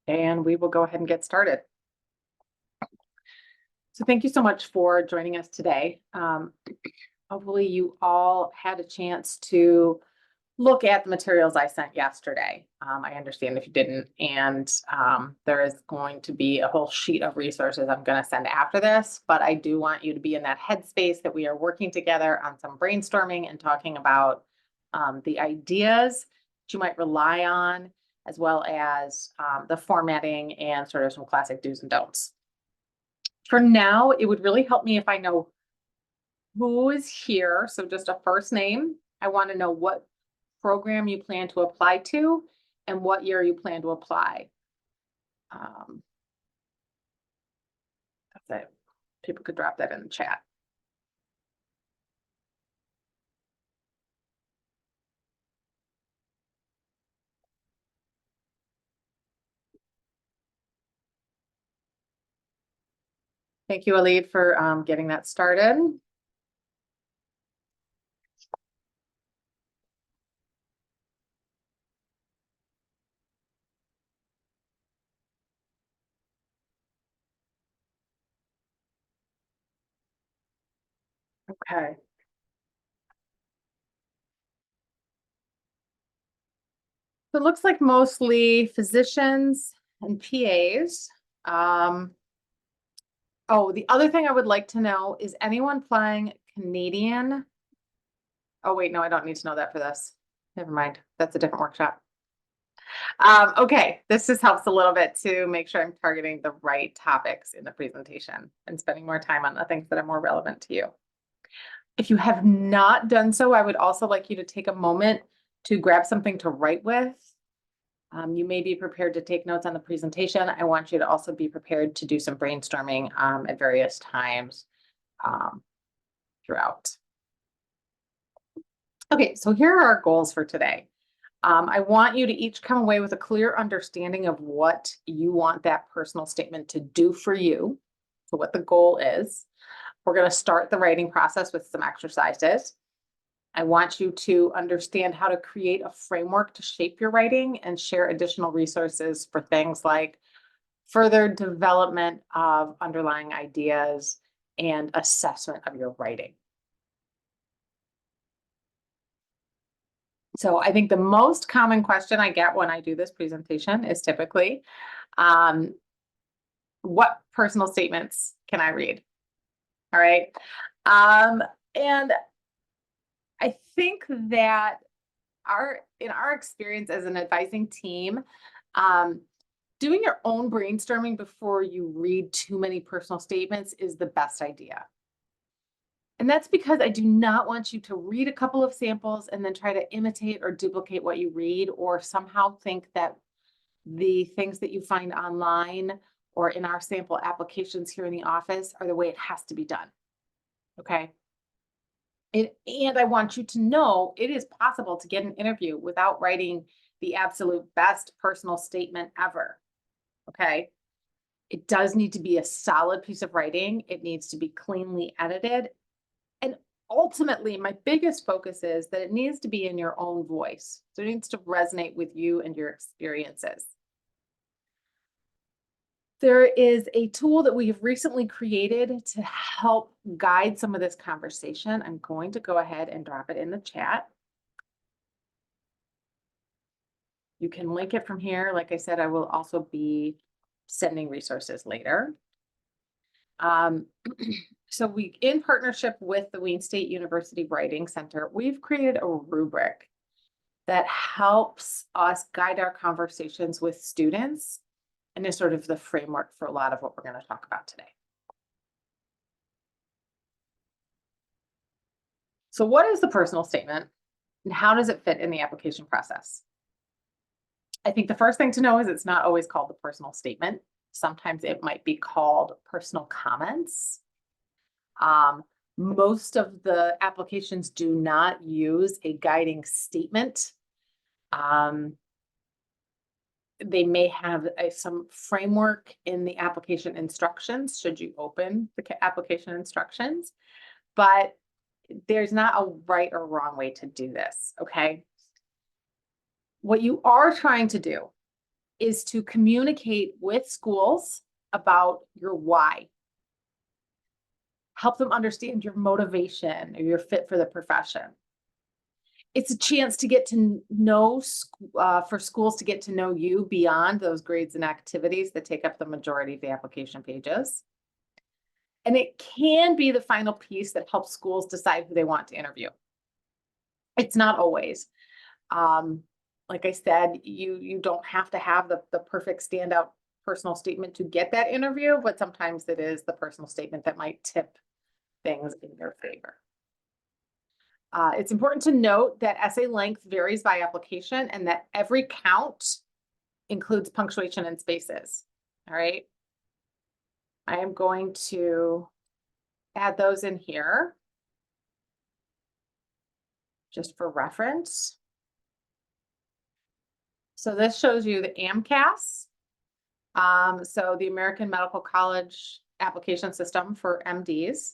and we will go ahead and get started. So thank you so much for joining us today. Hopefully you all had a chance to look at the materials I sent yesterday. I understand if you didn't, and there is going to be a whole sheet of resources I'm going to send after this, but I do want you to be in that headspace that we are working together on some brainstorming and talking about the ideas that you might rely on, as well as the formatting and sort of some classic do's and don'ts. For now, it would really help me if I know who is here. So just a first name. I want to know what program you plan to apply to and what year you plan to apply. That's it. People could drop that in the chat. Thank you, Alid, for getting that started. Okay. So it looks like mostly physicians and PAs. Oh, the other thing I would like to know, is anyone flying Canadian? Oh, wait, no, I don't need to know that for this. Never mind. That's a different workshop. Okay, this just helps a little bit to make sure I'm targeting the right topics in the presentation and spending more time on the things that are more relevant to you. If you have not done so, I would also like you to take a moment to grab something to write with. You may be prepared to take notes on the presentation. I want you to also be prepared to do some brainstorming at various times throughout. Okay, so here are our goals for today. I want you to each come away with a clear understanding of what you want that personal statement to do for you. So what the goal is. We're going to start the writing process with some exercises. I want you to understand how to create a framework to shape your writing and share additional resources for things like further development of underlying ideas and assessment of your writing. So I think the most common question I get when I do this presentation is typically, what personal statements can I read? All right. And I think that in our experience as an advising team, doing your own brainstorming before you read too many personal statements is the best idea. And that's because I do not want you to read a couple of samples and then try to imitate or duplicate what you read, or somehow think that the things that you find online or in our sample applications here in the office are the way it has to be done. Okay. And I want you to know it is possible to get an interview without writing the absolute best personal statement ever. Okay. It does need to be a solid piece of writing. It needs to be cleanly edited. And ultimately, my biggest focus is that it needs to be in your own voice. So it needs to resonate with you and your experiences. There is a tool that we have recently created to help guide some of this conversation. I'm going to go ahead and drop it in the chat. You can link it from here. Like I said, I will also be sending resources later. So we, in partnership with the Wayne State University Writing Center, we've created a rubric that helps us guide our conversations with students and is sort of the framework for a lot of what we're going to talk about today. So what is the personal statement and how does it fit in the application process? I think the first thing to know is it's not always called the personal statement. Sometimes it might be called personal comments. Most of the applications do not use a guiding statement. They may have some framework in the application instructions, should you open the application instructions, but there's not a right or wrong way to do this, okay? What you are trying to do is to communicate with schools about your why. Help them understand your motivation or your fit for the profession. It's a chance to get to know, for schools to get to know you beyond those grades and activities that take up the majority of the application pages. And it can be the final piece that helps schools decide who they want to interview. It's not always. Like I said, you don't have to have the perfect standout personal statement to get that interview, but sometimes it is the personal statement that might tip things in your favor. It's important to note that essay length varies by application and that every count includes punctuation and spaces. All right. I am going to add those in here just for reference. So this shows you the AMCAS. So the American Medical College application system for MDs.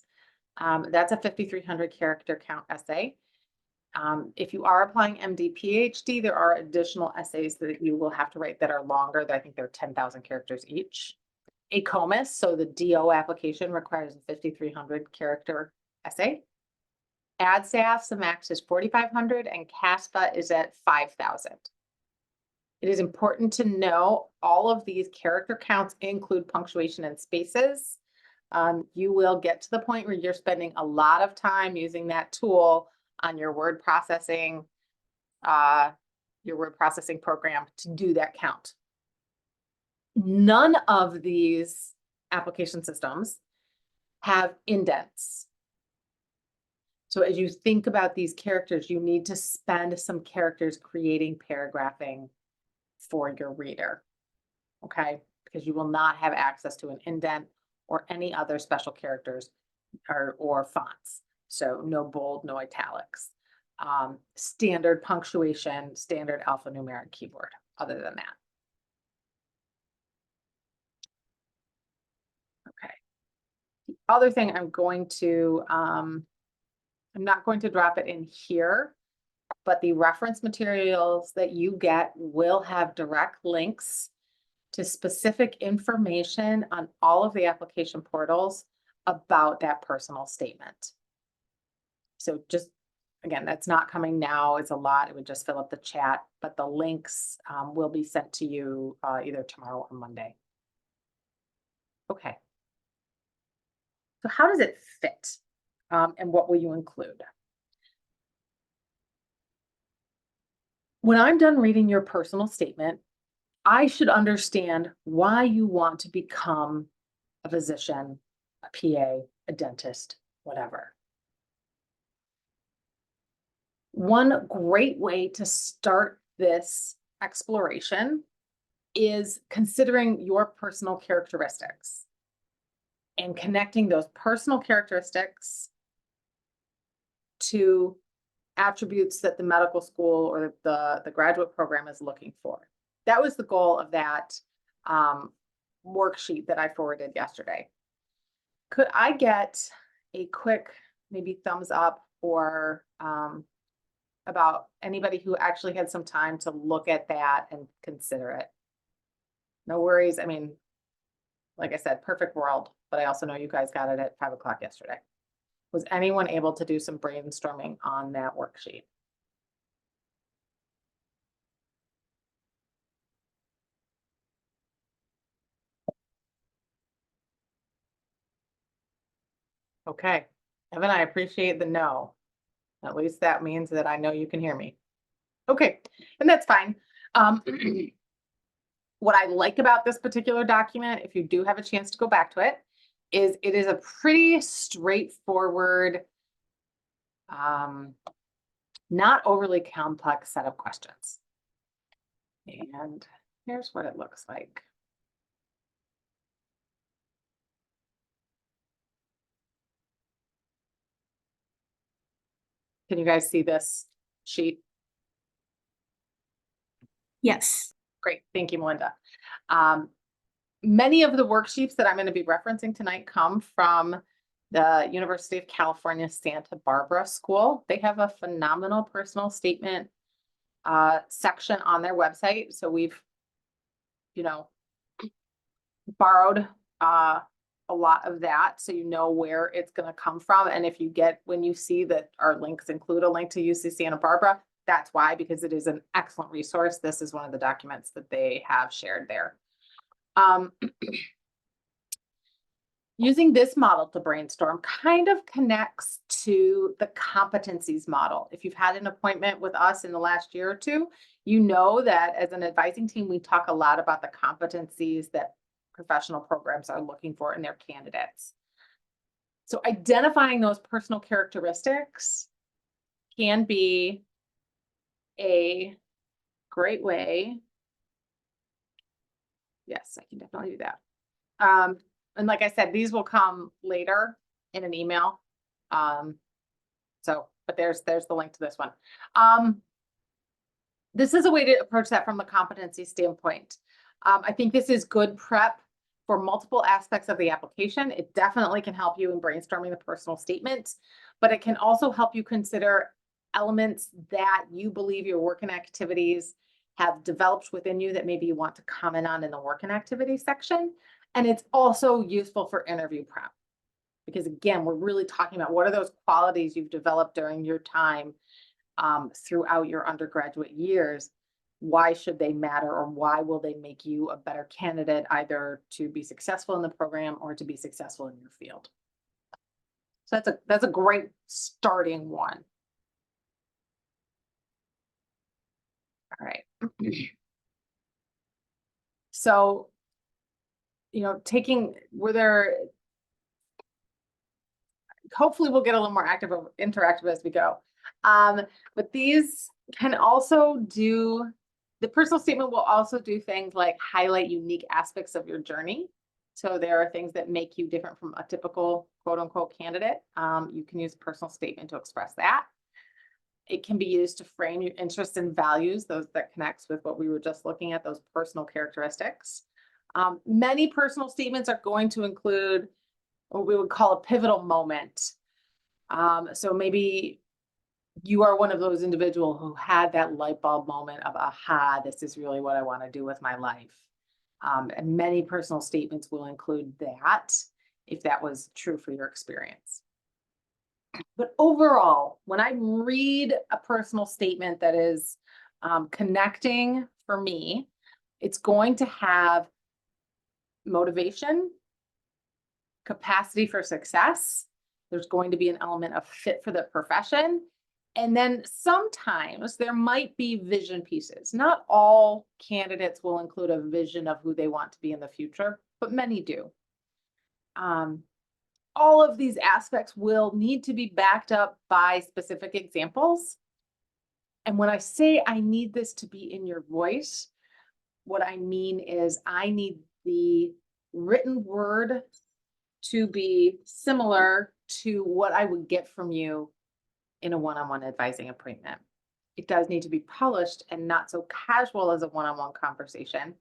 That's a 5,300 character count essay. If you are applying MD PhD, there are additional essays that you will have to write that are longer. I think they're 10,000 characters each. AACOMAS, so the DO application, requires a 5,300 character essay. AADSAS, the max is 4,500 and CASPA is at 5,000. It is important to know all of these character counts include punctuation and spaces. You will get to the point where you're spending a lot of time using that tool on your word processing program to do that count. None of these application systems have indents. So as you think about these characters, you need to spend some characters creating paragraphing for your reader, okay? Because you will not have access to an indent or any other special characters or fonts. So no bold, no italics. Standard punctuation, standard alphanumeric keyboard, other than that. Okay. The other thing I'm not going to drop it in here, but the reference materials that you get will have direct links to specific information on all of the application portals about that personal statement. So just, again, that's not coming now. It's a lot. It would just fill up the chat, but the links will be sent to you either tomorrow or Monday. Okay. So how does it fit? And what will you include? When I'm done reading your personal statement, I should understand why you want to become a physician, a PA, a dentist, whatever. One great way to start this exploration is considering your personal characteristics and connecting those personal characteristics to attributes that the medical school or the graduate program is looking for. That was the goal of that worksheet that I forwarded yesterday. Could I get a quick maybe thumbs up or about anybody who actually had some time to look at that and consider it? No worries. I mean, like I said, perfect world, but I also know you guys got it at 5 o'clock yesterday. Was anyone able to do some brainstorming on that worksheet? Okay, Evan, I appreciate the no. At least that means that I know you can hear me. Okay, and that's fine. What I like about this particular document, if you do have a chance to go back to it, is it is a pretty straightforward, not overly complex set of questions. And here's what it looks like. Can you guys see this sheet? Yes. Great, thank you, Melinda. Many of the worksheets that I'm going to be referencing tonight come from the University of California, Santa Barbara School. They have a phenomenal personal statement section on their website. So we've you know, borrowed a lot of that, so you know where it's going to come from. And if you get, when you see that our links include a link to UC Santa Barbara, that's why, because it is an excellent resource. This is one of the documents that they have shared there. Using this model to brainstorm kind of connects to the competencies model. If you've had an appointment with us in the last year or two, you know that as an advising team, we talk a lot about the competencies that professional programs are looking for in their candidates. So identifying those personal characteristics can be a great way. Yes, I can definitely do that. And like I said, these will come later in an email. But there's the link to this one. This is a way to approach that from the competency standpoint. I think this is good prep for multiple aspects of the application. It definitely can help you in brainstorming the personal statement, but it can also help you consider elements that you believe your work and activities have developed within you that maybe you want to comment on in the work and activities section. And it's also useful for interview prep, because again, we're really talking about what are those qualities you've developed during your time throughout your undergraduate years. Why should they matter, or why will they make you a better candidate either to be successful in the program or to be successful in your field? So that's a great starting one. All right. So, you know, hopefully we'll get a little more interactive as we go. But these can also do, the personal statement will also do things like highlight unique aspects of your journey. So there are things that make you different from a typical quote unquote candidate. You can use a personal statement to express that. It can be used to frame your interests and values, those that connects with what we were just looking at, those personal characteristics. Many personal statements are going to include what we would call a pivotal moment. So maybe you are one of those individuals who had that light bulb moment of, aha, this is really what I want to do with my life. And many personal statements will include that, if that was true for your experience. But overall, when I read a personal statement that is connecting for me, it's going to have motivation, capacity for success. There's going to be an element of fit for the profession. And then sometimes there might be vision pieces. Not all candidates will include a vision of who they want to be in the future, but many do. All of these aspects will need to be backed up by specific examples. And when I say I need this to be in your voice, what I mean is I need the written word to be similar to what I would get from you in a one-on-one advising appointment. It does need to be polished and not so casual as a one-on-one conversation.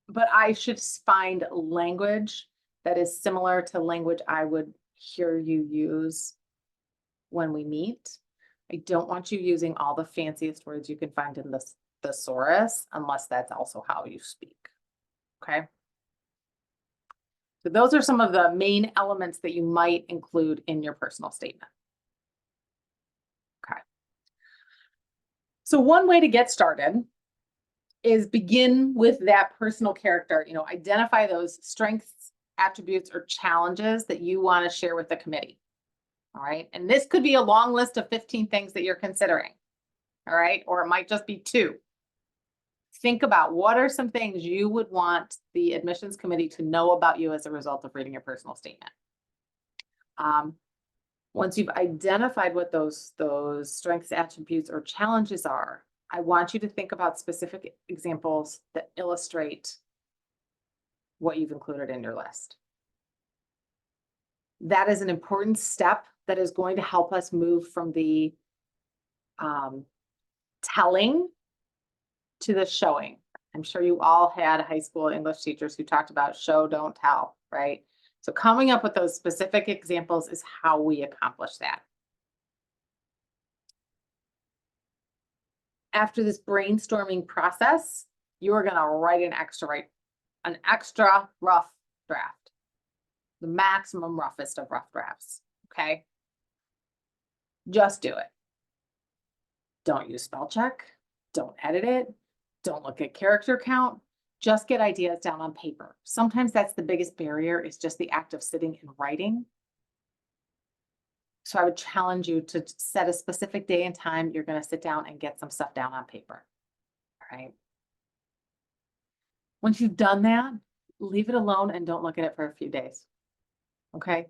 But I should find language that is similar to language I would hear you use when we meet. I don't want you using all the fanciest words you can find in the thesaurus, unless that's also how you speak. Okay. So those are some of the main elements that you might include in your personal statement. Okay. So one way to get started is begin with that personal character, you know, identify those strengths, attributes, or challenges that you want to share with the committee. All right. And this could be a long list of 15 things that you're considering. All right. Or it might just be 2. Think about what are some things you would want the admissions committee to know about you as a result of reading your personal statement. Once you've identified what those strengths, attributes, or challenges are, I want you to think about specific examples that illustrate what you've included in your list. That is an important step that is going to help us move from the telling to the showing. I'm sure you all had high school English teachers who talked about show, don't tell, right? So coming up with those specific examples is how we accomplish that. after this brainstorming process, you are gonna write an extra rough draft. The maximum roughest of rough drafts, okay? Just do it. Don't use spell check, don't edit it, don't look at character count, just get ideas down on paper. Sometimes that's the biggest barrier, is just the act of sitting and writing. So I would challenge you to set a specific day and time you're gonna sit down and get some stuff down on paper, all right? Once you've done that, leave it alone and don't look at it for a few days, okay?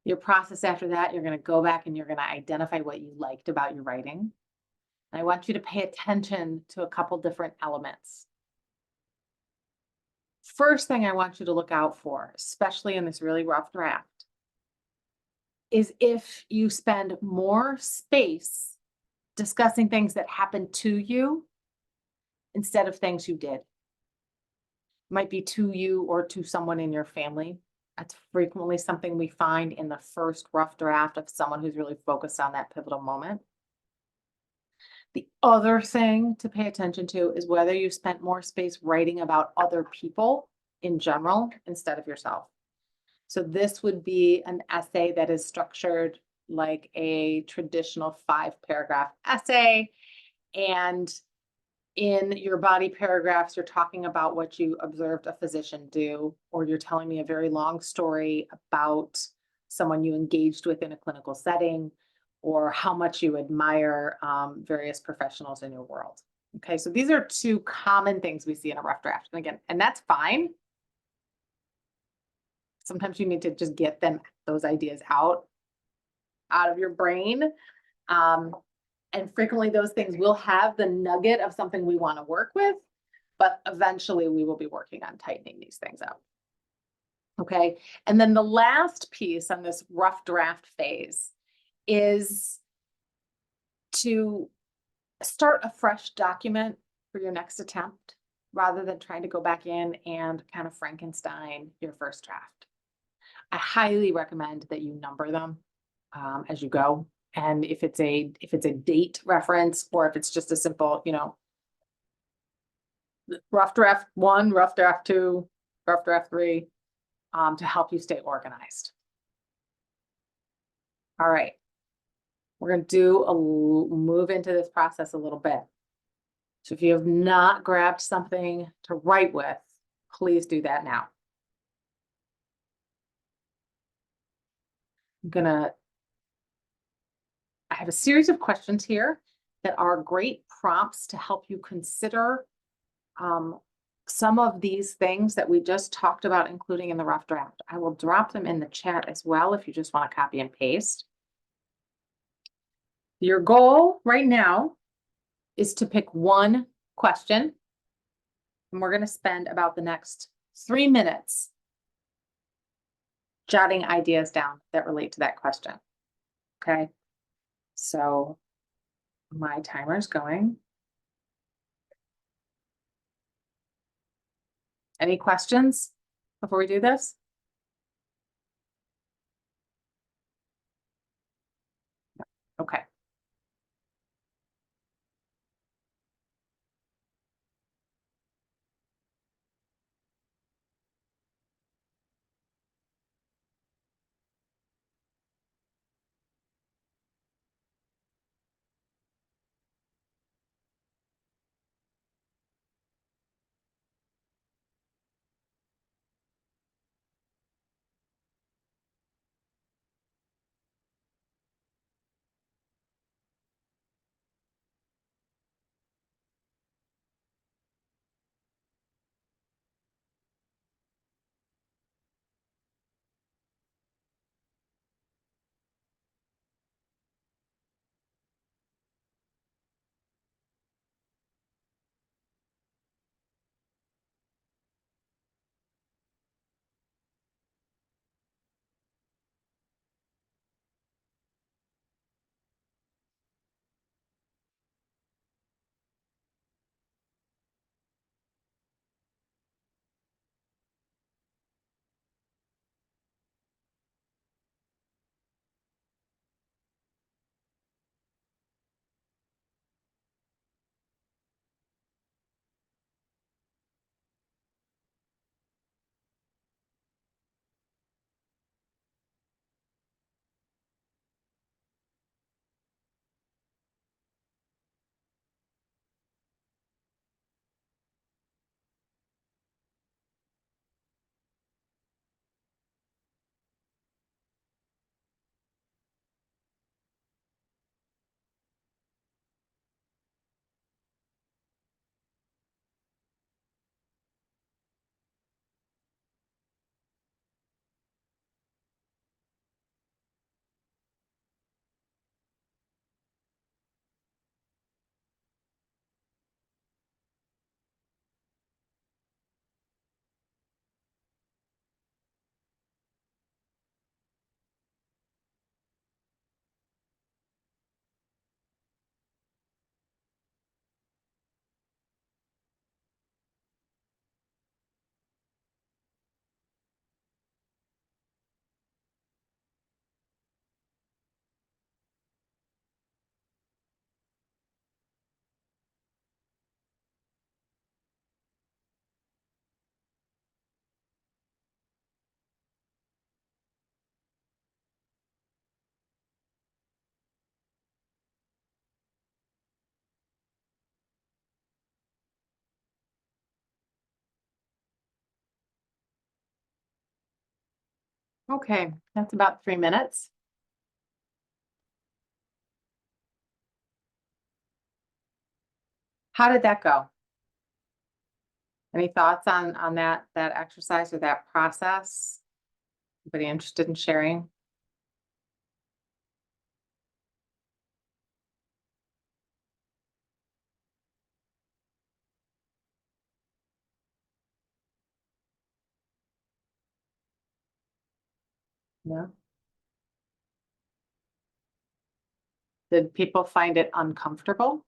Your process after that, you're gonna go back and you're gonna identify what you liked about your writing. And I want you to pay attention to a couple different elements. First thing I want you to look out for, especially in this really rough draft, is if you spend more space discussing things that happened to you instead of things you did. Might be to you or to someone in your family. That's frequently something we find in the first rough draft of someone who's really focused on that pivotal moment. The other thing to pay attention to is whether you spent more space writing about other people in general instead of yourself. So this would be an essay that is structured like a traditional 5-paragraph essay. And in your body paragraphs, you're talking about what you observed a physician do, or you're telling me a very long story about someone you engaged with in a clinical setting, or how much you admire various professionals in your world. Okay, so these are two common things we see in a rough draft. And again, and that's fine. Sometimes you need to just get those ideas out of your brain. And frequently those things will have the nugget of something we want to work with, but eventually we will be working on tightening these things up. Okay, and then the last piece on this rough draft phase is to start a fresh document for your next attempt, rather than trying to go back in and kind of Frankenstein your first draft. I highly recommend that you number them as you go. And if it's a date reference, or if it's just a simple, rough draft 1, rough draft 2, rough draft 3, to help you stay organized. All right, we're going to move into this process a little bit. So if you have not grabbed something to write with, please do that now. I have a series of questions here that are great prompts to help you consider some of these things that we just talked about, including in the rough draft. I will drop them in the chat as well if you just want to copy and paste. Your goal right now is to pick one question, and we're going to spend about the next 3 minutes jotting ideas down that relate to that question. Okay, so my timer is going. Any questions before we do this? Okay. Okay, that's about 3 minutes. How did that go? Any thoughts on that exercise or that process? Anybody interested in sharing? No? Did people find it uncomfortable?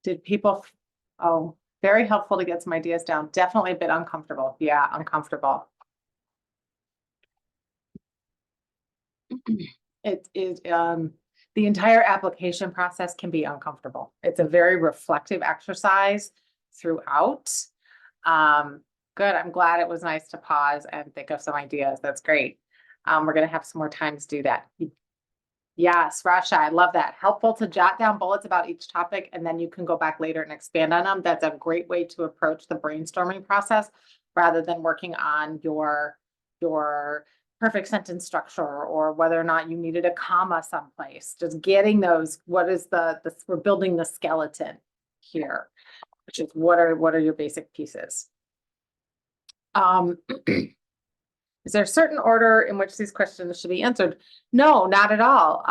Did people, oh, very helpful to get some ideas down. Definitely a bit uncomfortable. Yeah, uncomfortable. It is, the entire application process can be uncomfortable. It's a very reflective exercise throughout. Good. I'm glad it was nice to pause and think of some ideas. That's great. We're gonna have some more time to do that. Yes, Rasha, I love that. Helpful to jot down bullets about each topic, and then you can go back later and expand on them. That's a great way to approach the brainstorming process rather than working on your perfect sentence structure or whether or not you needed a comma someplace. Just getting those, what is we're building the skeleton here, which is what are your basic pieces. Is there a certain order in which these questions should be answered? No, not at all.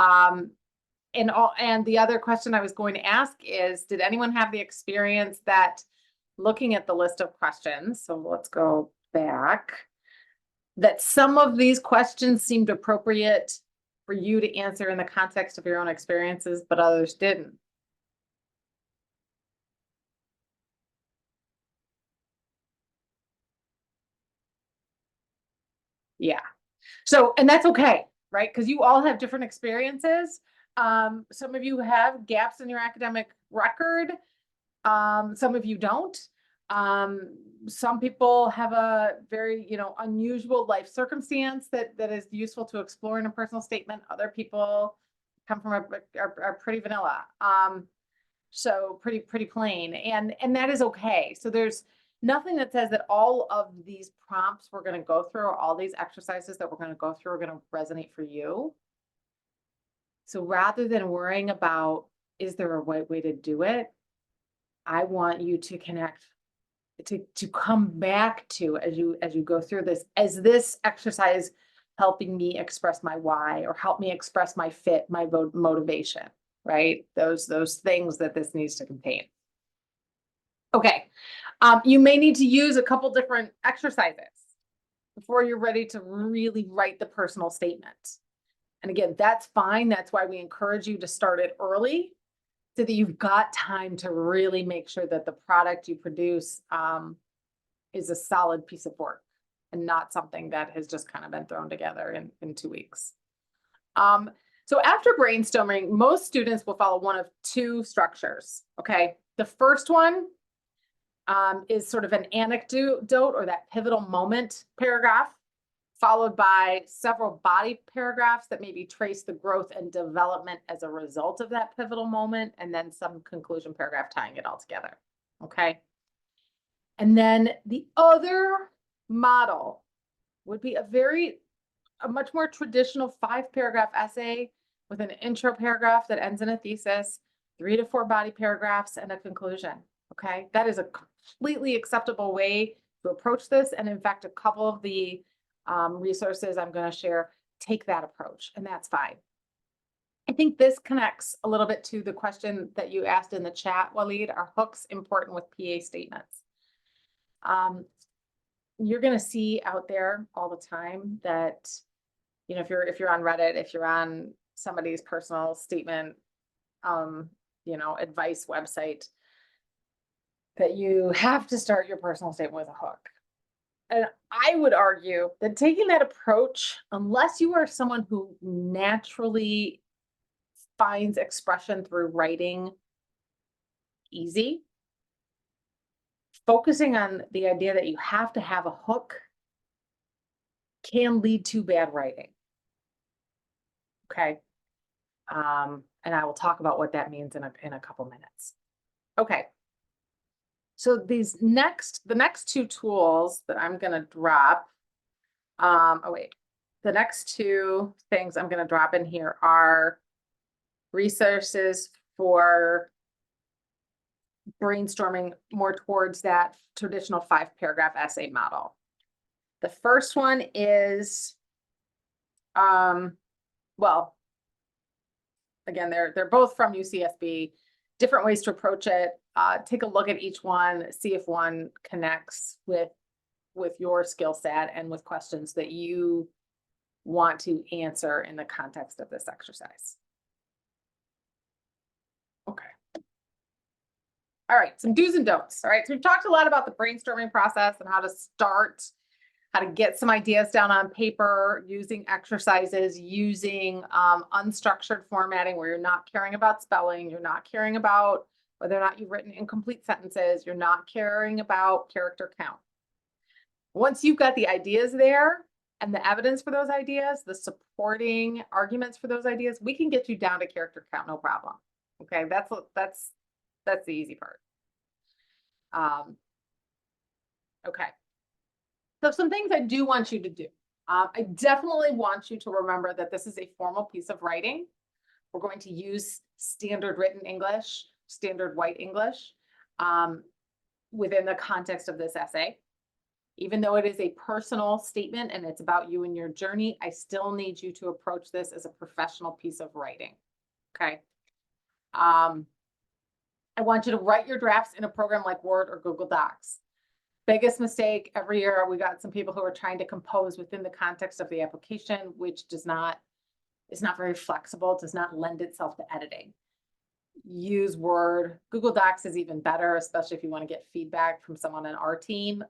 And the other question I was going to ask is, did anyone have the experience that looking at the list of questions, so let's go back, that some of these questions seemed appropriate for you to answer in the context of your own experiences, but others didn't? Yeah. So, and that's okay, right? Because you all have different experiences. Some of you have gaps in your academic record. Some of you don't. Some people have a very, unusual life circumstance that is useful to explore in a personal statement. Other people come from are pretty vanilla. So pretty plain, and that is okay. So there's nothing that says that all of these prompts we're going to go through, or all these exercises that we're going to go through, are going to resonate for you. So rather than worrying about, is there a right way to do it, I want you to connect, to come back to, as you go through this, as this exercise helping me express my why, or help me express my fit, my motivation, right? Those things that this needs to contain. Okay. You may need to use a couple different exercises before you're ready to really write the personal statement. And again, that's fine. That's why we encourage you to start it early, so that you've got time to really make sure that the product you produce is a solid piece of work and not something that has just kind of been thrown together in 2 weeks. So after brainstorming, most students will follow one of two structures. Okay. The first one is sort of an anecdote, or that pivotal moment paragraph, followed by several body paragraphs that maybe trace the growth and development as a result of that pivotal moment, and then some conclusion paragraph tying it all together. Okay. And then the other model would be a much more traditional 5-paragraph essay with an intro paragraph that ends in a thesis, 3 to 4 body paragraphs, and a conclusion. Okay. That is a completely acceptable way to approach this. And in fact, a couple of the resources I'm going to share take that approach, and that's fine. I think this connects a little bit to the question that you asked in the chat, Waleed. Are hooks important with PA statements? You're going to see out there all the time that, if you're on Reddit, if you're on somebody's personal statement, advice website, that you have to start your personal statement with a hook. And I would argue that taking that approach, unless you are someone who naturally finds expression through writing easy, focusing on the idea that you have to have a hook can lead to bad writing. Okay. And I will talk about what that means in a couple minutes. Okay. So the next two tools that I'm going to drop, the next two things I'm going to drop in here are resources for brainstorming more towards that traditional 5-paragraph essay model. The first one is, well, again, they're both from UCSB, different ways to approach it. Take a look at each one, see if one connects with your skill set and with questions that you want to answer in the context of this exercise. Okay. All right, some do's and don'ts. All right, so we've talked a lot about the brainstorming process and how to start, how to get some ideas down on paper, using exercises, using unstructured formatting where you're not caring about spelling, you're not caring about whether or not you've written incomplete sentences, you're not caring about character count. Once you've got the ideas there and the evidence for those ideas, the supporting arguments for those ideas, we can get you down to character count, no problem. Okay, that's the easy part. Okay. So some things I do want you to do. I definitely want you to remember that this is a formal piece of writing. We're going to use standard written English, standard white English, within the context of this essay. Even though it is a personal statement and it's about you and your journey, I still need you to approach this as a professional piece of writing. Okay. I want you to write your drafts in a program like Word or Google Docs. Biggest mistake every year, we got some people who are trying to compose within the context of the application, which is not very flexible, does not lend itself to editing. Use Word. Google Docs is even better, especially if you want to get feedback from someone on our team.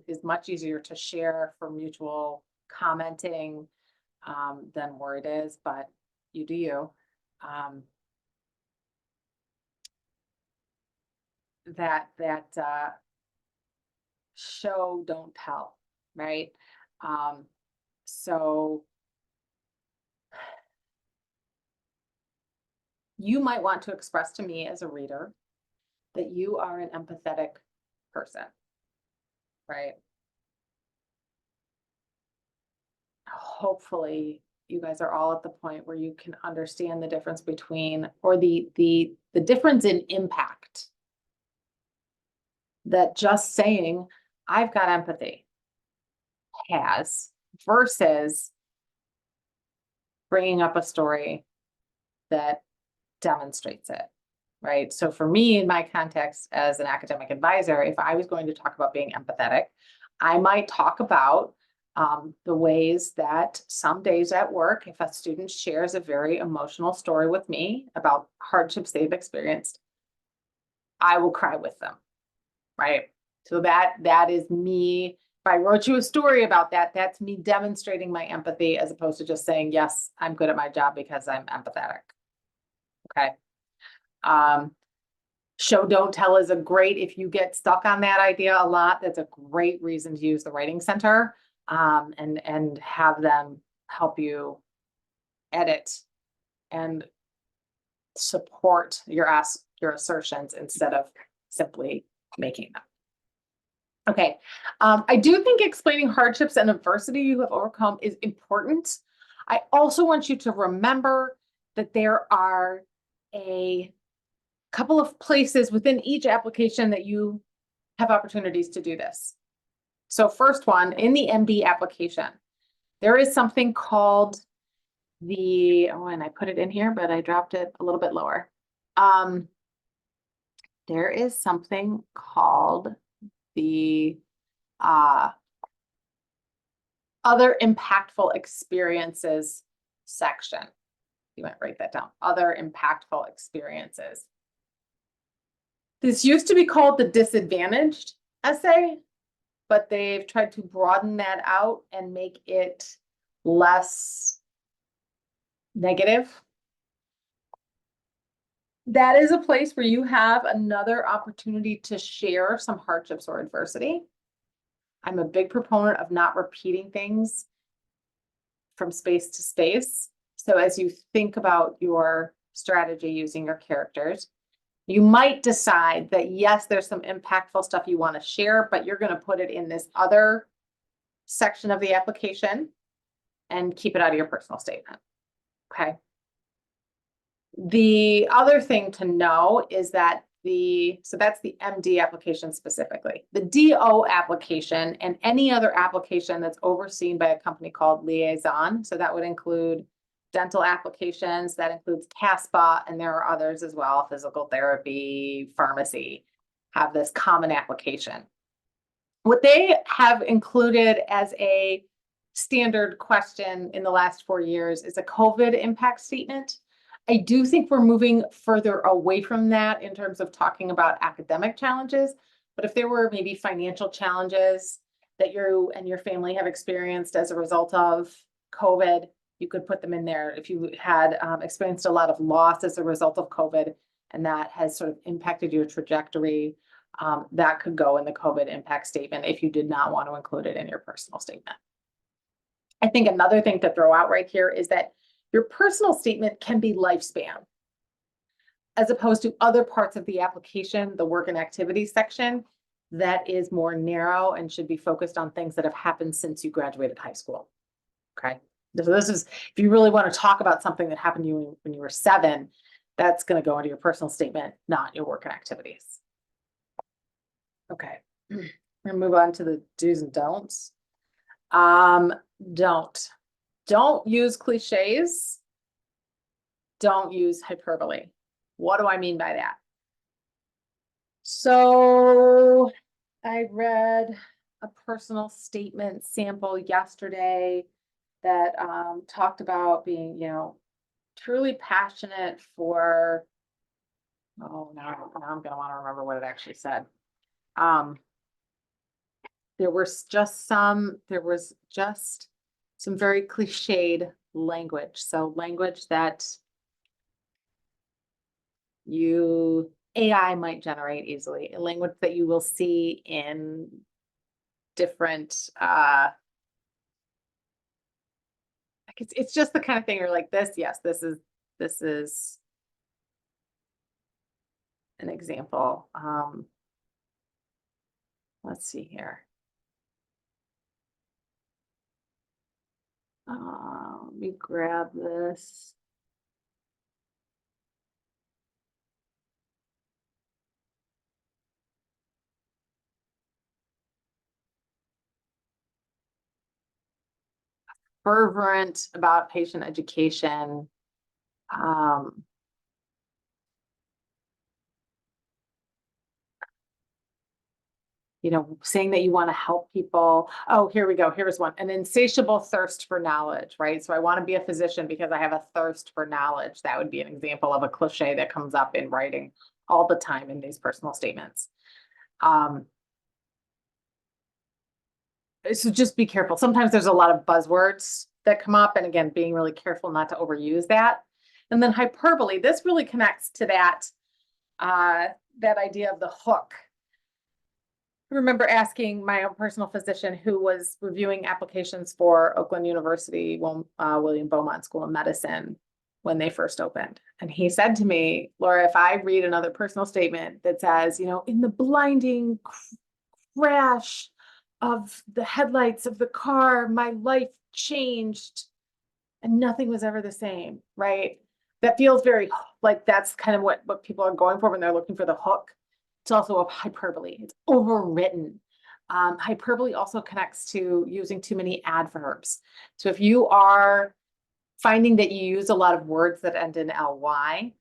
Is much easier to share for mutual commenting than Word is, but you do you. Show, don't tell, right? So you might want to express to me as a reader that you are an empathetic person, right? Hopefully you guys are all at the point where you can understand the difference between, or the difference in impact that just saying, I've got empathy has versus bringing up a story that demonstrates it, right? So for me, in my context as an academic advisor, if I was going to talk about being empathetic, I might talk about the ways that some days at work, if a student shares a very emotional story with me about hardships they've experienced, I will cry with them, right? So that is me. If I wrote you a story about that, that's me demonstrating my empathy as opposed to just saying, yes, I'm good at my job because I'm empathetic. Okay. Show, don't tell is a great, if you get stuck on that idea a lot, that's a great reason to use the Writing Center and have them help you edit and support your assertions instead of simply making them. Okay. I do think explaining hardships and adversity you have overcome is important. I also want you to remember that there are a couple of places within each application that you have opportunities to do this. So first one, in the MD application, there is something called and I put it in here, but I dropped it a little bit lower. There is something called the other impactful experiences section. You might write that down. Other impactful experiences. This used to be called the disadvantaged essay, but they've tried to broaden that out and make it less negative. That is a place where you have another opportunity to share some hardships or adversity. I'm a big proponent of not repeating things from space to space. So as you think about your strategy using your characters, you might decide that, yes, there's some impactful stuff you want to share, but you're going to put it in this other section of the application and keep it out of your personal statement. Okay. The other thing to know is that so that's the MD application specifically. The DO application and any other application that's overseen by a company called Liaison. So that would include dental applications, that includes CASPA, and there are others as well, physical therapy, pharmacy, have this common application. What they have included as a standard question in the last 4 years is a COVID impact statement. I do think we're moving further away from that in terms of talking about academic challenges, but if there were maybe financial challenges that you and your family have experienced as a result of COVID, you could put them in there. If you had experienced a lot of loss as a result of COVID, and that has sort of impacted your trajectory, that could go in the COVID impact statement if you did not want to include it in your personal statement. I think another thing to throw out right here is that your personal statement can be lifespan, as opposed to other parts of the application, the work and activities section, that is more narrow and should be focused on things that have happened since you graduated high school. Okay. So this is, if you really want to talk about something that happened to you when you were 7, that's going to go into your personal statement, not your work and activities. Okay. We're going to move on to the do's and don'ts. Don't use cliches. Don't use hyperbole. What do I mean by that? So I read a personal statement sample yesterday that talked about being, truly passionate for, now I'm gonna want to remember what it actually said. There was just some very cliched language. So language that AI might generate easily, a language that you will see in different, it's just the kind of thing you're like, yes, this is an example. Let's see here. Let me grab this. Fervent about patient education. Saying that you want to help people. Oh, here we go. Here's one. An insatiable thirst for knowledge, right? So I want to be a physician because I have a thirst for knowledge. That would be an example of a cliche that comes up in writing all the time in these personal statements. So just be careful. Sometimes there's a lot of buzzwords that come up, and again, being really careful not to overuse that. And then hyperbole, this really connects to that idea of the hook. I remember asking my own personal physician who was reviewing applications for Oakland University, William Beaumont School of Medicine when they first opened. And he said to me, Laura, if I read another personal statement that says, in the blinding crash of the headlights of the car, my life changed and nothing was ever the same, right? That feels very like that's kind of what people are going for when they're looking for the hook. It's also a hyperbole. It's overwritten. Hyperbole also connects to using too many adverbs. So if you are finding that you use a lot of words that end in ly,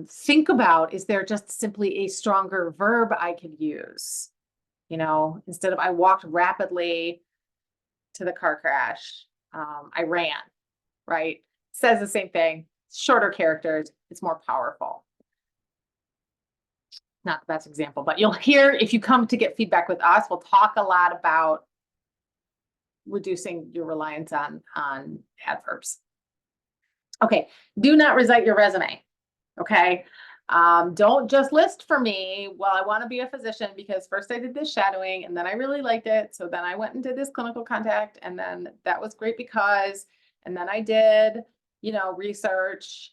think about, is there just simply a stronger verb I could use? Instead of I walked rapidly to the car crash, I ran, right? Says the same thing, shorter characters, it's more powerful. Not the best example, but you'll hear, if you come to get feedback with us, we'll talk a lot about reducing your reliance on adverbs. Okay, do not recite your resume, okay? Don't just list for me, well, I want to be a physician because first I did this shadowing and then I really liked it. So then I went and did this clinical contact and then that was great because, and then I did research,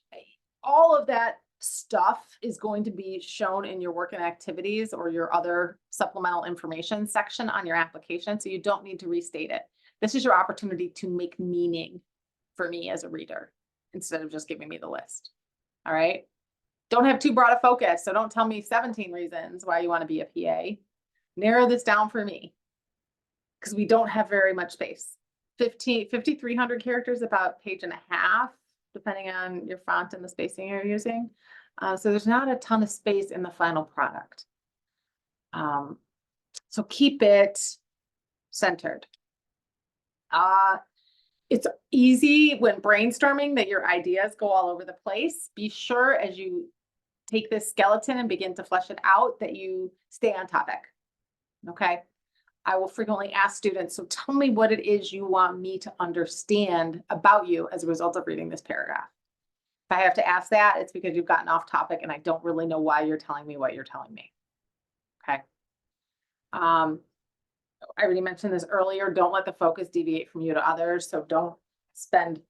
all of that stuff is going to be shown in your work and activities or your other supplemental information section on your application. So you don't need to restate it. This is your opportunity to make meaning for me as a reader instead of just giving me the list. All right. Don't have too broad a focus. So don't tell me 17 reasons why you want to be a PA. Narrow this down for me because we don't have very much space. 5,300 characters, about page and a half, depending on your font and the spacing you're using. So there's not a ton of space in the final product. So keep it centered. It's easy when brainstorming that your ideas go all over the place. Be sure as you take this skeleton and begin to flesh it out that you stay on topic. Okay. I will frequently ask students, so tell me what it is you want me to understand about you as a result of reading this paragraph. If I have to ask that, it's because you've gotten off topic and I don't really know why you're telling me what you're telling me. Okay. I already mentioned this earlier. Don't let the focus deviate from you to others. So don't spend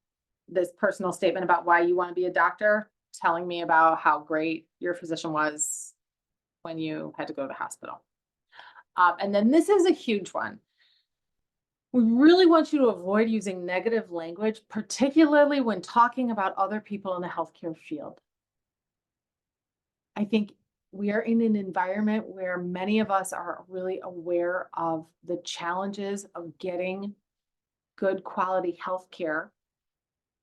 this personal statement about why you want to be a doctor telling me about how great your physician was when you had to go to the hospital. And then this is a huge one. We really want you to avoid using negative language, particularly when talking about other people in the healthcare field. I think we are in an environment where many of us are really aware of the challenges of getting good quality healthcare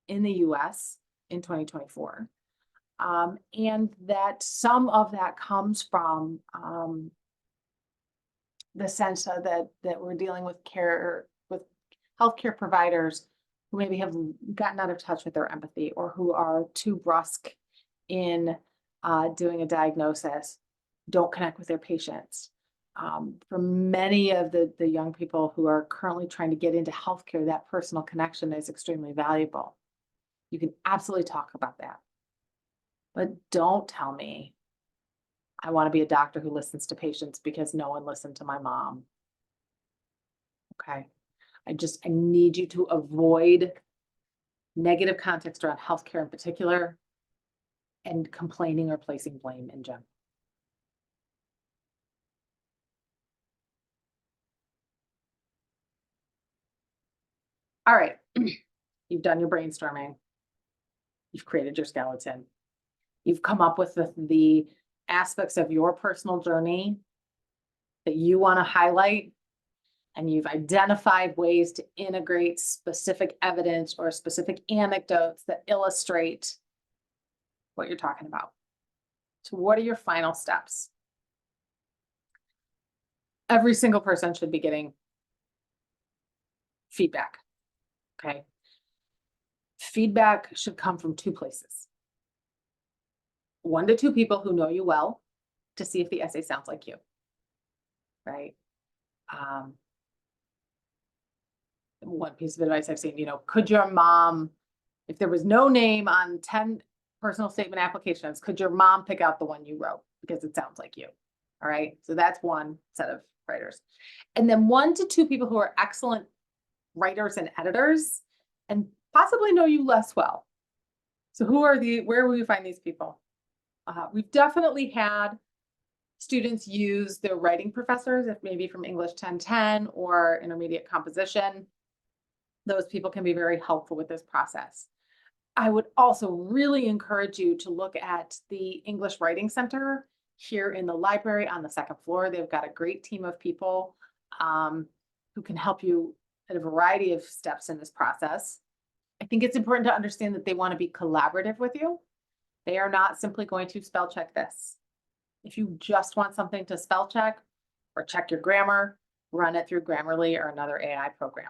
in the US in 2024. And that some of that comes from the sense of that we're dealing with healthcare providers who maybe have gotten out of touch with their empathy or who are too brusque in doing a diagnosis, don't connect with their patients. For many of the young people who are currently trying to get into healthcare, that personal connection is extremely valuable. You can absolutely talk about that. But don't tell me I want to be a doctor who listens to patients because no one listened to my mom. Okay. I need you to avoid negative context around healthcare in particular and complaining or placing blame in general. All right. You've done your brainstorming. You've created your skeleton. You've come up with the aspects of your personal journey that you want to highlight, and you've identified ways to integrate specific evidence or specific anecdotes that illustrate what you're talking about. So what are your final steps? Every single person should be getting feedback. Okay. Feedback should come from two places. 1 to 2 people who know you well to see if the essay sounds like you, right? One piece of advice I've seen, could your mom, if there was no name on 10 personal statement applications, could your mom pick out the one you wrote because it sounds like you? All right. So that's one set of writers. And then 1 to 2 people who are excellent writers and editors and possibly know you less well. So where will you find these people? We've definitely had students use their writing professors, if maybe from English 1010 or intermediate composition. Those people can be very helpful with this process. I would also really encourage you to look at the English Writing Center here in the library on the 2nd floor. They've got a great team of people who can help you at a variety of steps in this process. I think it's important to understand that they want to be collaborative with you. They are not simply going to spell check this. If you just want something to spell check or check your grammar, run it through Grammarly or another AI program.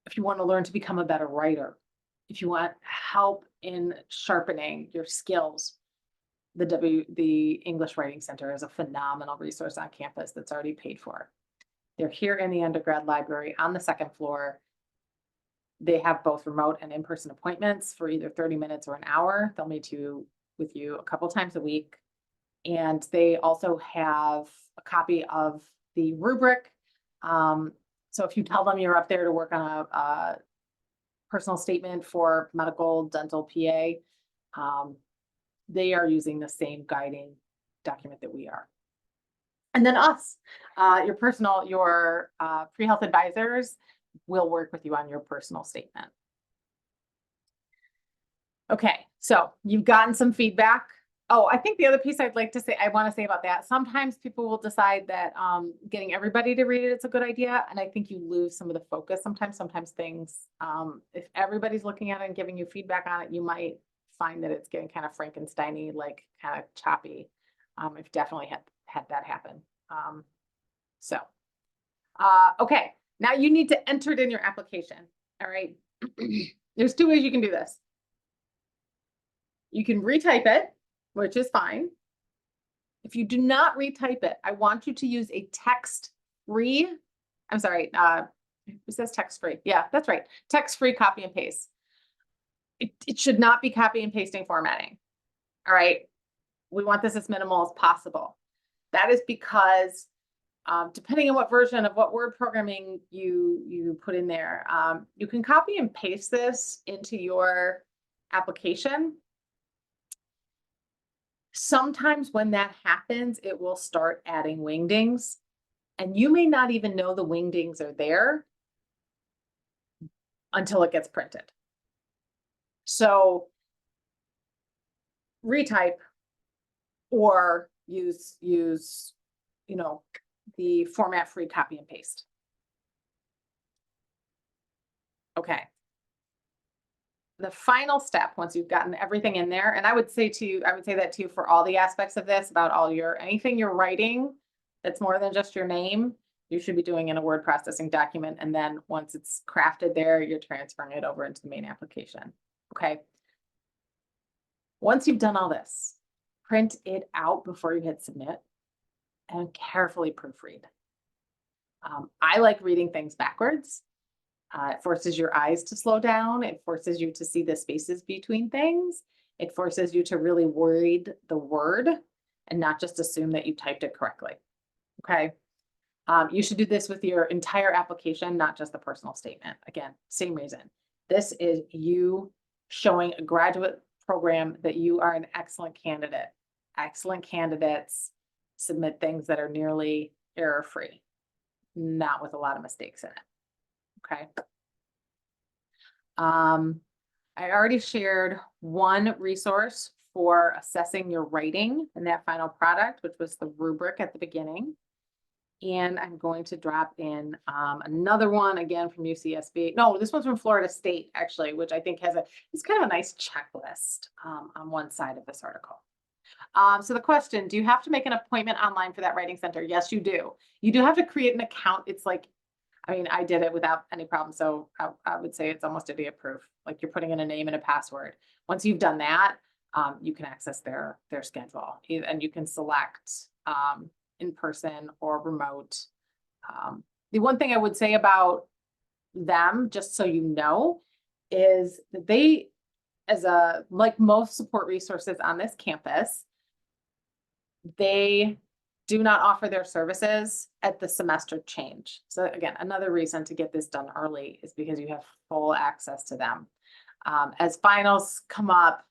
If you want to learn to become a better writer, if you want help in sharpening your skills, the English Writing Center is a phenomenal resource on campus that's already paid for. They're here in the undergrad library on the 2nd floor. They have both remote and in-person appointments for either 30 minutes or an hour. They'll meet with you a couple times a week. And they also have a copy of the rubric. So if you tell them you're up there to work on a personal statement for medical, dental, PA, they are using the same guiding document that we are. And then us, your pre-health advisors will work with you on your personal statement. Okay, so you've gotten some feedback. Oh, I think the other piece I want to say about that, sometimes people will decide that getting everybody to read it's a good idea. And I think you lose some of the focus. Sometimes things, if everybody's looking at it and giving you feedback on it, you might find that it's getting kind of Frankenstein-y, like kind of choppy. I've definitely had that happen. Okay, now you need to enter it in your application. All right. There's two ways you can do this. You can retype it, which is fine. If you do not retype it, I want you to use a text-free, I'm sorry, it says text-free. Yeah, that's right. Text-free copy and paste. It should not be copy and pasting formatting. All right. We want this as minimal as possible. That is because depending on what version of what word programming you put in there, you can copy and paste this into your application. Sometimes when that happens, it will start adding wingdings, and you may not even know the wingdings are there until it gets printed. So retype or use the format-free copy and paste. Okay. The final step, once you've gotten everything in there, and I would say that to you for all the aspects of this, about anything you're writing that's more than just your name, you should be doing in a word processing document. And then once it's crafted there, you're transferring it over into the main application. Okay. Once you've done all this, print it out before you hit submit and carefully proofread. I like reading things backwards. It forces your eyes to slow down. It forces you to see the spaces between things. It forces you to really read the word and not just assume that you typed it correctly. Okay. You should do this with your entire application, not just the personal statement. Again, same reason. This is you showing a graduate program that you are an excellent candidate. Excellent candidates submit things that are nearly error-free, not with a lot of mistakes in it. Okay. I already shared one resource for assessing your writing in that final product, which was the rubric at the beginning. And I'm going to drop in another one again from UCSB. No, this one's from Florida State, actually, which I think it's kind of a nice checklist on one side of this article. So the question, do you have to make an appointment online for that writing center? Yes, you do. You do have to create an account. It's like, I mean, I did it without any problem. So I would say it's almost immediate proof. Like you're putting in a name and a password. Once you've done that, you can access their schedule, and you can select in person or remote. The one thing I would say about them, just so you know, is that they, like most support resources on this campus, they do not offer their services at the semester change. So again, another reason to get this done early is because you have full access to them. As finals come up,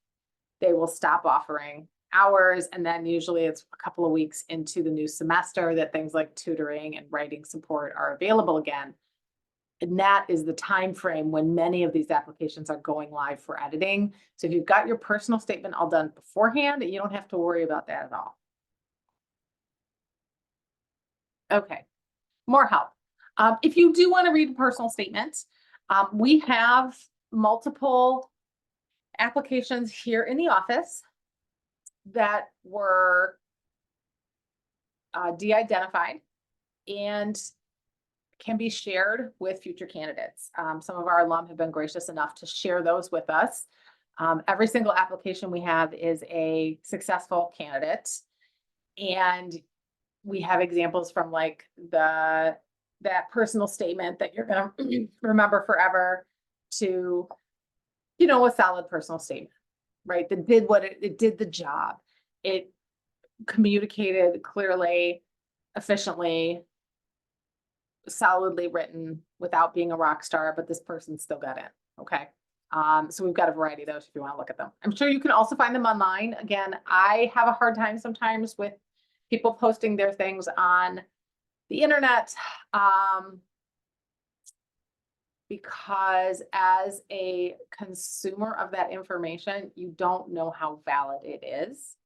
they will stop offering hours, and then usually it's a couple of weeks into the new semester that things like tutoring and writing support are available again. And that is the time frame when many of these applications are going live for editing. So if you've got your personal statement all done beforehand, you don't have to worry about that at all. Okay, more help. If you do want to read a personal statement, we have multiple applications here in the office that were de-identified and can be shared with future candidates. Some of our alum have been gracious enough to share those with us. Every single application we have is a successful candidate, and we have examples from like that personal statement that you're going to remember forever to, a solid personal statement, right? That did what it did the job. It communicated clearly, efficiently, solidly written without being a rock star, but this person still got in. Okay. So we've got a variety of those if you want to look at them. I'm sure you can also find them online. Again, I have a hard time sometimes with people posting their things on the internet. Because as a consumer of that information, you don't know how valid it is.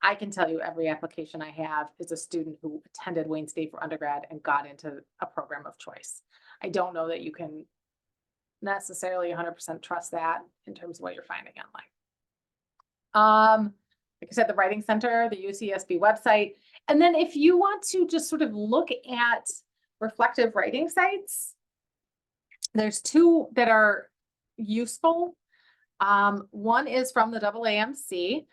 I can tell you every application I have is a student who attended Wayne State for undergrad and got into a program of choice. I don't know that you can necessarily 100% trust that in terms of what you're finding online. Like I said, the Writing Center, the UCSB website. And then if you want to just sort of look at reflective writing sites, there's two that are useful. One is from the AAMC.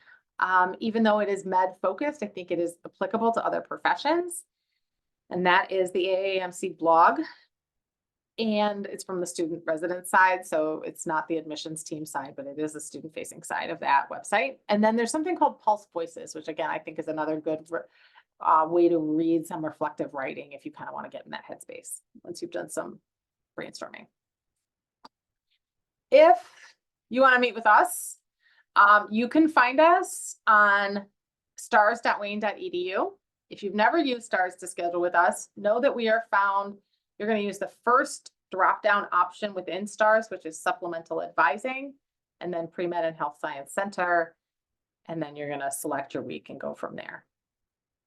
Even though it is med focused, I think it is applicable to other professions. And that is the AAMC blog. And it's from the student resident side. So it's not the admissions team side, but it is the student facing side of that website. And then there's something called Pulse Voices, which again, I think is another good way to read some reflective writing if you kind of want to get in that headspace once you've done some brainstorming. If you want to meet with us, you can find us on stars.wayne.edu. If you've never used STARS to schedule with us, know that we are found. You're going to use the first drop-down option within STARS, which is supplemental advising, and then pre-med and health science center. And then you're going to select your week and go from there.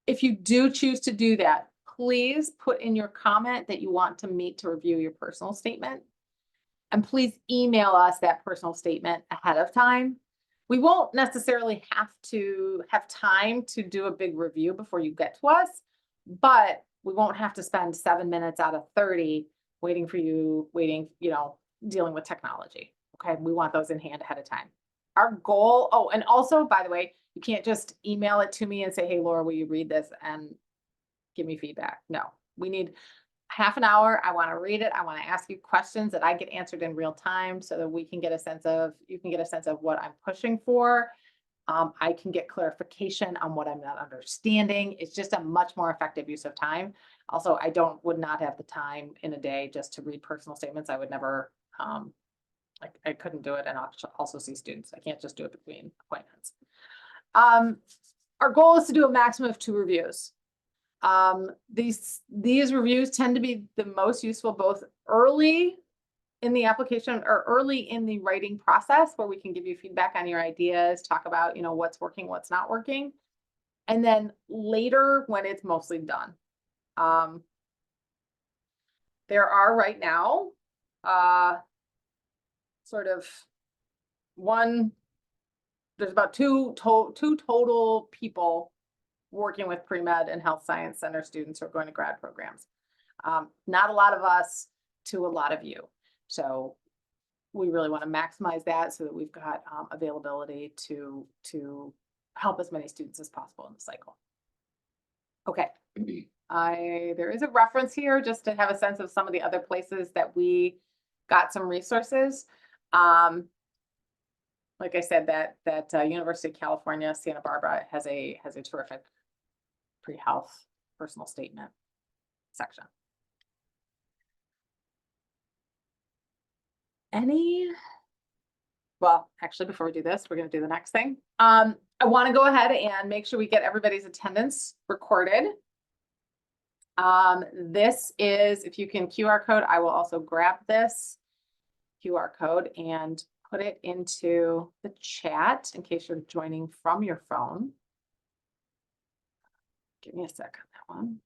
If you do choose to do that, please put in your comment that you want to meet to review your personal statement. And please email us that personal statement ahead of time. We won't necessarily have to have time to do a big review before you get to us, but we won't have to spend 7 minutes out of 30 waiting for you, dealing with technology. Okay, we want those in hand ahead of time. Our goal, oh, and also, by the way, you can't just email it to me and say, hey, Laura, will you read this and give me feedback? No, we need half an hour. I want to read it. I want to ask you questions that I get answered in real time so that we can get a sense of, you can get a sense of what I'm pushing for. I can get clarification on what I'm not understanding. It's just a much more effective use of time. Also, would not have the time in a day just to read personal statements. I would never, I couldn't do it and also see students. I can't just do it between appointments. Our goal is to do a maximum of 2 reviews. These reviews tend to be the most useful both early in the application or early in the writing process, where we can give you feedback on your ideas, talk about, what's working, what's not working. And then later when it's mostly done. There are right now, there's about two total people working with pre-med and health science center students who are going to grad programs. Not a lot of us to a lot of you. So we really want to maximize that so that we've got availability to help as many students as possible in the cycle. Okay, there is a reference here just to have a sense of some of the other places that we got some resources. Like I said, that University of California, Santa Barbara has a terrific pre-health personal statement section. Well, actually, before we do this, we're going to do the next thing. I want to go ahead and make sure we get everybody's attendance recorded. This is, if you can QR code, I will also grab this QR code and put it into the chat in case you're joining from your phone. Give me a sec on that one.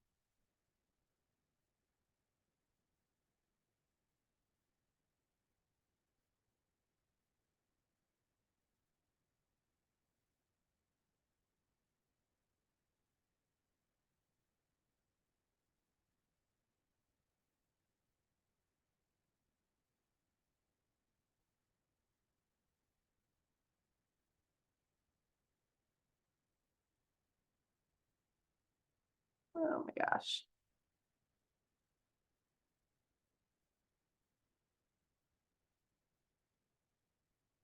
Oh my gosh.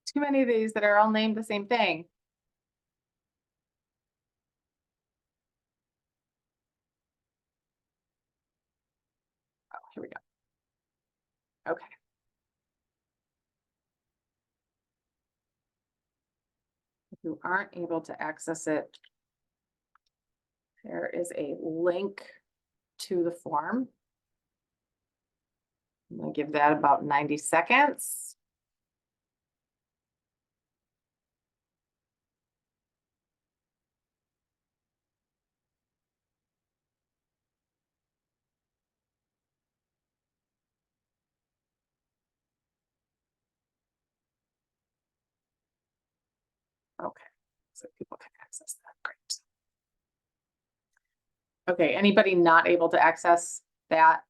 Too many of these that are all named the same thing. Oh, here we go. Okay. you aren't able to access it, there is a link to the form. I'm gonna give that about 90 seconds. Okay, so people can access that, great. Okay, anybody not able to access that?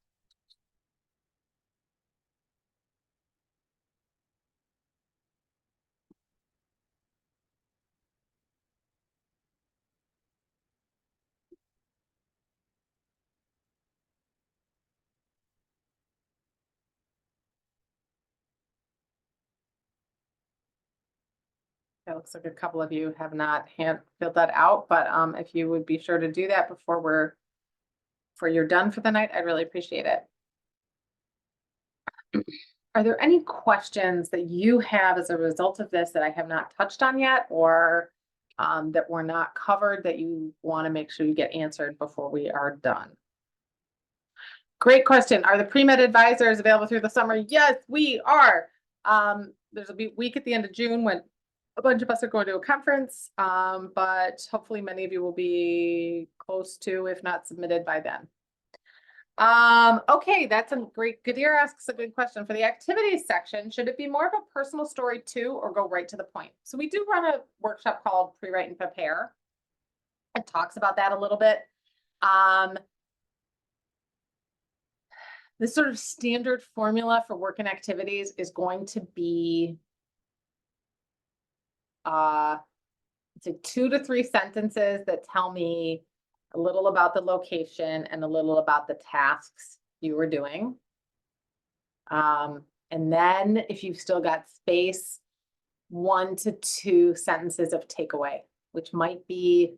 It looks like a couple of you have not filled that out, but if you would be sure to do that before you're done for the night, I'd really appreciate it. Are there any questions that you have as a result of this that I have not touched on yet, or that were not covered that you want to make sure you get answered before we are done? Great question. Are the pre-med advisors available through the summer? Yes, we are. There's a week at the end of June when a bunch of us are going to a conference, but hopefully many of you will be close to, if not submitted by then. Okay, that's a great, Gadir asks a good question. For the activities section, should it be more of a personal story too, or go right to the point? So we do run a workshop called Pre-Write and Prepare. It talks about that a little bit. The sort of standard formula for work and activities is going to be it's a 2 to 3 sentences that tell me a little about the location and a little about the tasks you were doing. And then if you've still got space, 1 to 2 sentences of takeaway, which might be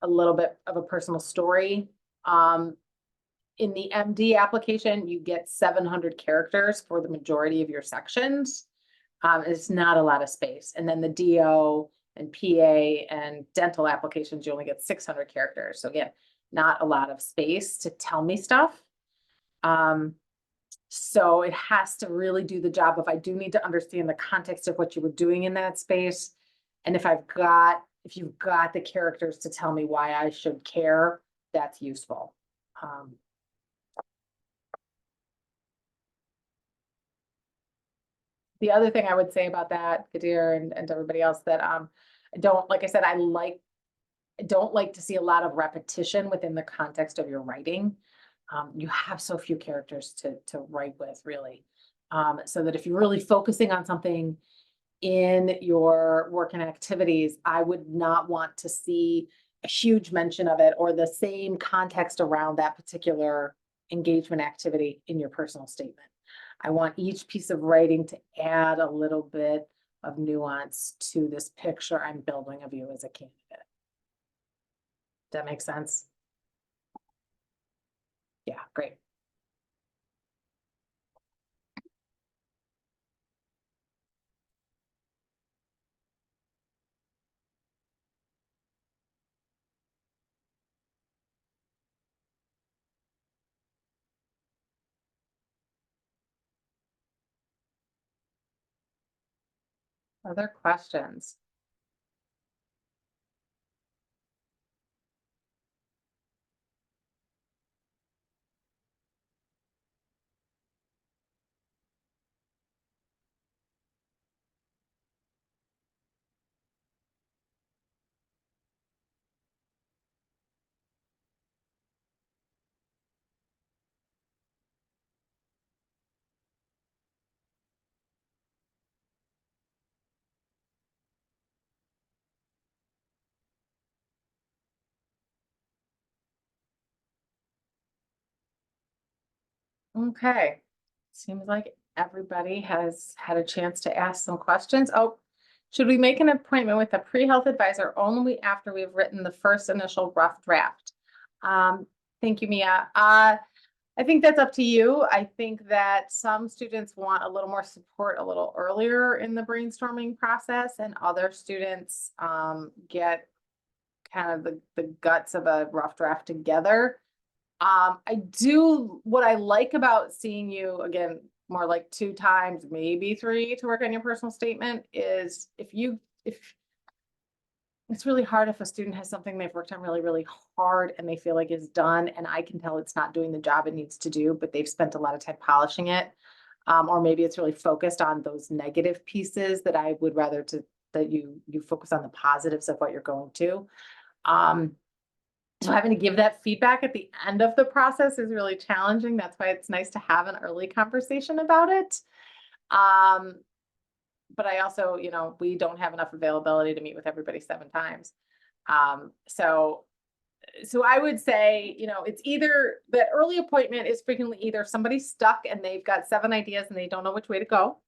a little bit of a personal story. In the MD application, you get 700 characters for the majority of your sections. It's not a lot of space. And then the DO and PA and dental applications, you only get 600 characters. So again, not a lot of space to tell me stuff. So it has to really do the job of, I do need to understand the context of what you were doing in that space. And if you've got the characters to tell me why I should care, that's useful. The other thing I would say about that, Kadir and everybody else, that like I said, I don't like to see a lot of repetition within the context of your writing. You have so few characters to write with, really. So that if you're really focusing on something in your work and activities, I would not want to see a huge mention of it or the same context around that particular engagement activity in your personal statement. I want each piece of writing to add a little bit of nuance to this picture I'm building of you as a candidate. Does that make sense? Yeah, great. Other questions? Okay, seems like everybody has had a chance to ask some questions. Oh, should we make an appointment with a pre-health advisor only after we've written the first initial rough draft? Thank you, Mia. I think that's up to you. I think that some students want a little more support a little earlier in the brainstorming process, and other students get kind of the guts of a rough draft together. What I like about seeing you again, more like 2 times, maybe 3 to work on your personal statement is if it's really hard if a student has something they've worked on really, really hard and they feel like it's done, and I can tell it's not doing the job it needs to do, but they've spent a lot of time polishing it. Or maybe it's really focused on those negative pieces that I would rather that you focus on the positives of what you're going to. So having to give that feedback at the end of the process is really challenging. That's why it's nice to have an early conversation about it. But I also, we don't have enough availability to meet with everybody 7 times. So I would say, it's either that early appointment is frequently either somebody's stuck and they've got 7 ideas and they don't know which way to go,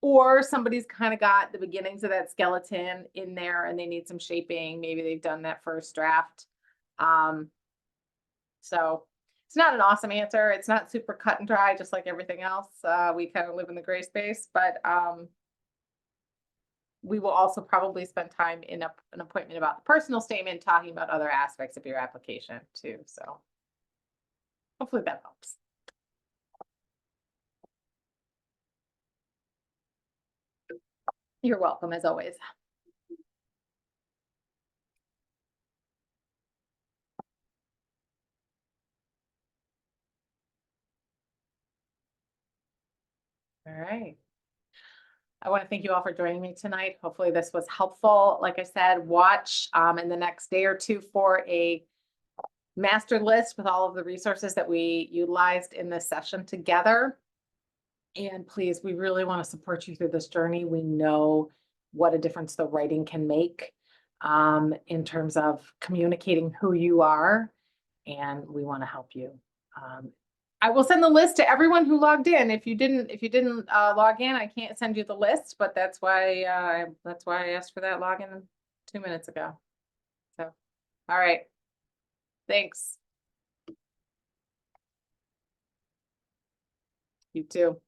or somebody's kind of got the beginnings of that skeleton in there and they need some shaping. Maybe they've done that first draft. So it's not an awesome answer. It's not super cut and dry, just like everything else. We kind of live in the gray space, but we will also probably spend time in an appointment about the personal statement, talking about other aspects of your application too. So hopefully that helps. You're welcome, as always. All right. I want to thank you all for joining me tonight. Hopefully this was helpful. Like I said, watch in the next day or 2 for a master list with all of the resources that we utilized in this session together. And please, we really want to support you through this journey. We know what a difference the writing can make in terms of communicating who you are, and we want to help you. I will send the list to everyone who logged in. If you didn't log in, I can't send you the list, but that's why I asked for that login 2 minutes ago. So, all right. Thanks. You too.